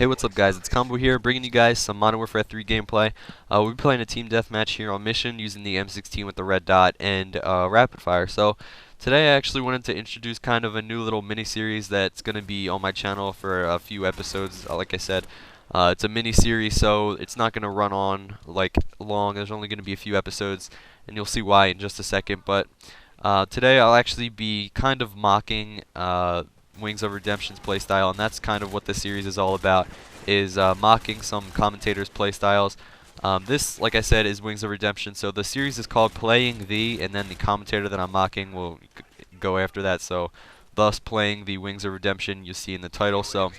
Hey, what's up guys, it's Combo here, bringing you guys some Modern Warfare 3 gameplay. We'll be playing a team deathmatch here on Mission using the M16 with the red dot and rapid fire. So today I actually wanted to introduce kind of a new little mini-series that's going to be on my channel for a few episodes. Like I said, it's a mini-series, so it's not going to run on like long. There's only going to be a few episodes, and you'll see why in just a second. But today I'll actually be kind of mocking Wings of Redemption's playstyle, and that's kind of what this series is all about, is mocking some commentators' playstyles. This, like I said, is Wings of Redemption, so the series is called Playing the, and then the commentator that I'm mocking will go after that, so thus Playing the Wings of Redemption you see in the title. So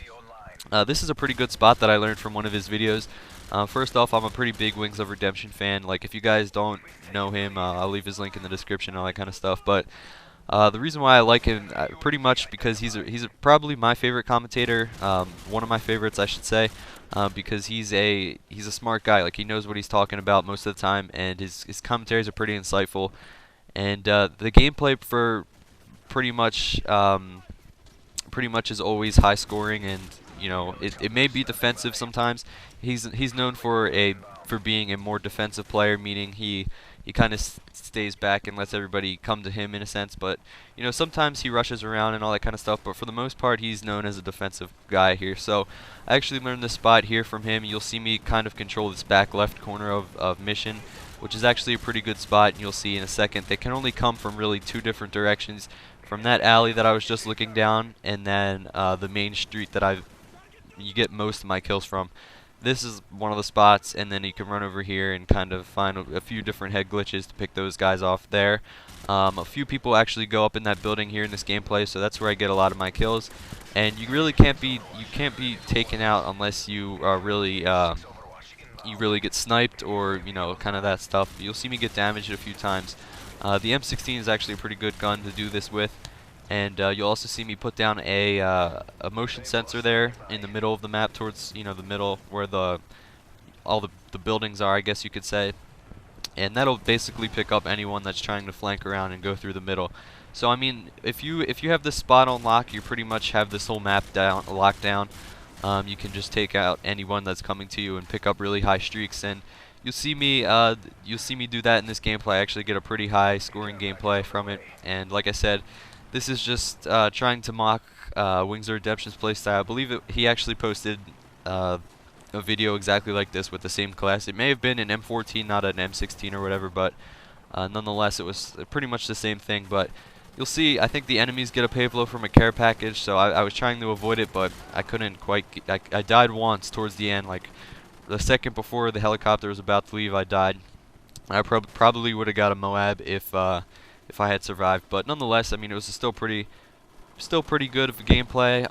this is a pretty good spot that I learned from one of his videos. First off, I'm a pretty big Wings of Redemption fan. Like, if you guys don't know him, I'll leave his link in the description and all that kind of stuff, but the reason why I like him pretty much because he's probably my favorite commentator, one of my favorites I should say, because he's a smart guy. Like, he knows what he's talking about most of the time, and his commentaries are pretty insightful. And the gameplay for pretty much is always high scoring, and you know it may be defensive sometimes. He's known for being a more defensive player, meaning he kind of stays back and lets everybody come to him in a sense, but you know sometimes he rushes around and all that kind of stuff, but for the most part he's known as a defensive guy here. So I actually learned this spot here from him. You'll see me kind of control this back left corner of Mission, which is actually a pretty good spot, and you'll see in a second they can only come from really two different directions, from that alley that I was just looking down, and then the main street that you get most of my kills from. This is one of the spots, and then you can run over here and kind of find a few different head glitches to pick those guys off there. A few people actually go up in that building here in this gameplay, so that's where I get a lot of my kills. And you really can't be taken out unless you are really get sniped, or you know, kind of that stuff. You'll see me get damaged a few times. The M16 is actually a pretty good gun to do this with. And you'll also see me put down a motion sensor there in the middle of the map, towards the middle where all the buildings are, I guess you could say. And that'll basically pick up anyone that's trying to flank around and go through the middle. So I mean, if you have this spot on lock, you pretty much have this whole map locked down. You can just take out anyone that's coming to you and pick up really high streaks. And you'll see me do that in this gameplay. I actually get a pretty high scoring gameplay from it. And like I said, this is just trying to mock Wings of Redemption's playstyle. I believe he actually posted a video exactly like this with the same class. It may have been an M14, not an M16 or whatever, but nonetheless, it was pretty much the same thing. But you'll see, I think the enemies get a payload from a care package, so I was trying to avoid it, but I couldn't quite. I died once towards the end, like the second before the helicopter was about to leave. I died. I probably would have got a Moab if I had survived, but nonetheless, I mean, it was still pretty good of a gameplay.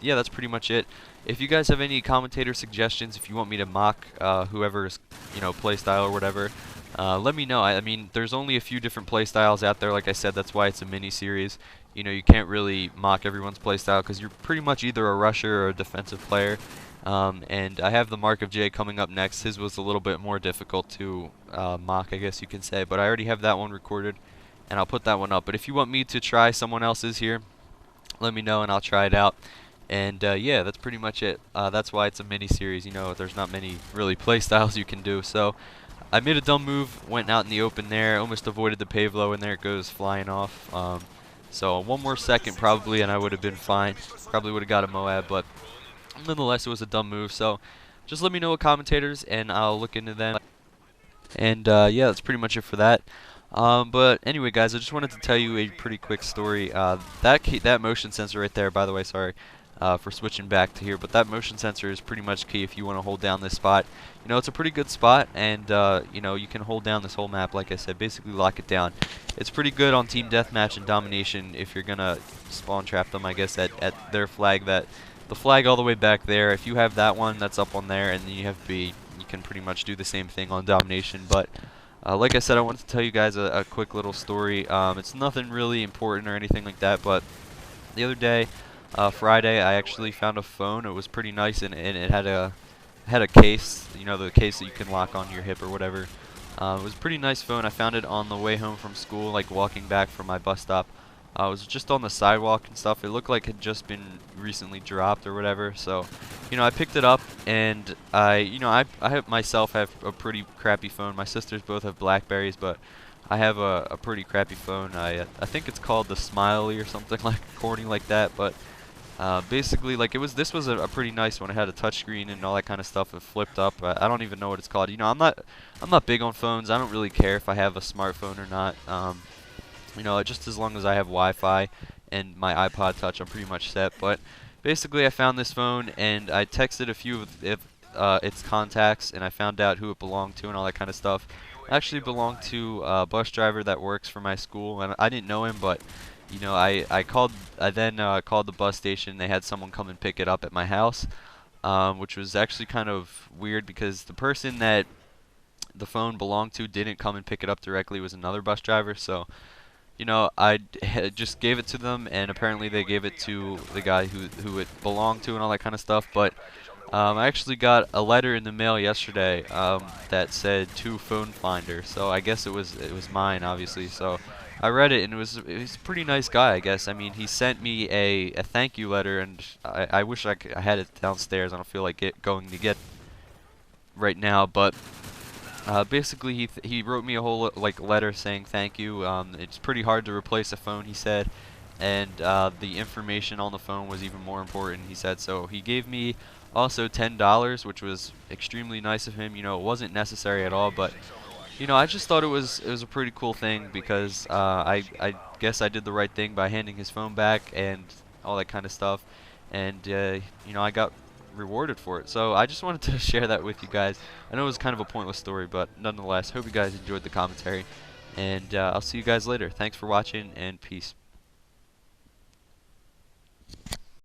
Yeah, that's pretty much it. If you guys have any commentator suggestions, if you want me to mock whoever's play style or whatever, let me know. I mean, there's only a few different play styles out there. Like I said, that's why it's a mini series. You know, you can't really mock everyone's play style because you're pretty much either a rusher or a defensive player. And I have the Mark of J coming up next. His was a little bit more difficult to mock, I guess you can say, but I already have that one recorded, and I'll put that one up. But if you want me to try someone else's here, let me know and I'll try it out. And yeah, that's pretty much it. That's why it's a mini series. You know, there's not many really play styles you can do. So I made a dumb move, went out in the open there, almost avoided the pavlo, and there it goes flying off. So one more second probably and I would have been fine. Probably would have got a Moab, but nonetheless, it was a dumb move. So just let me know what commentators, and I'll look into them. And yeah, that's pretty much it for that. But anyway, guys, I just wanted to tell you a pretty quick story. That motion sensor right there, by the way, sorry for switching back to here, but that motion sensor is pretty much key if you want to hold down this spot. You know, it's a pretty good spot, and you know, you can hold down this whole map, like I said, basically lock it down. It's pretty good on team deathmatch and domination if you're gonna spawn trap them, I guess, at their flag. The flag all the way back there, if you have that one that's up on there, and then you have B, you can pretty much do the same thing on domination. But like I said, I wanted to tell you guys a quick little story. It's nothing really important or anything like that, but the other day, Friday, I actually found a phone. It was pretty nice, and it had a case, you know, the case that you can lock onto your hip or whatever. It was a pretty nice phone. I found it on the way home from school, like walking back from my bus stop. It was just on the sidewalk and stuff. It looked like it had just been recently dropped or whatever, so I picked it up, and I myself have a pretty crappy phone. My sisters both have Blackberries, but I have a pretty crappy phone. I think it's called the Smiley or something like corny like that, but basically, like this was a pretty nice one. It had a touchscreen and all that kind of stuff. It flipped up. I don't even know what it's called. I'm not big on phones. I don't really care if I have a smartphone or not. Just as long as I have Wi-Fi and my iPod Touch, I'm pretty much set. But basically, I found this phone and I texted a few of its contacts, and I found out who it belonged to and all that kind of stuff. It actually belonged to a bus driver that works for my school, and I didn't know him, but I then called the bus station. They had someone come and pick it up at my house, which was actually kind of weird because the person that the phone belonged to didn't come and pick it up directly. It was another bus driver, so just gave it to them, and apparently they gave it to the guy who it belonged to and all that kind of stuff. But I actually got a letter in the mail yesterday that said to phone finder, so I guess it was mine, obviously. So I read it, and it was a pretty nice guy, I guess. I mean, he sent me a thank you letter, and I wish I had it downstairs. I don't feel like going to get right now, but basically, he wrote me a whole like letter saying thank you. It's pretty hard to replace a phone, he said, and the information on the phone was even more important, he said. So he gave me also $10, which was extremely nice of him. It wasn't necessary at all, but I just thought it was a pretty cool thing because I guess I did the right thing by handing his phone back and all that kind of stuff, and I got rewarded for it. So I just wanted to share that with you guys. I know it was kind of a pointless story, but nonetheless, hope you guys enjoyed the commentary, and I'll see you guys later. Thanks for watching, and peace.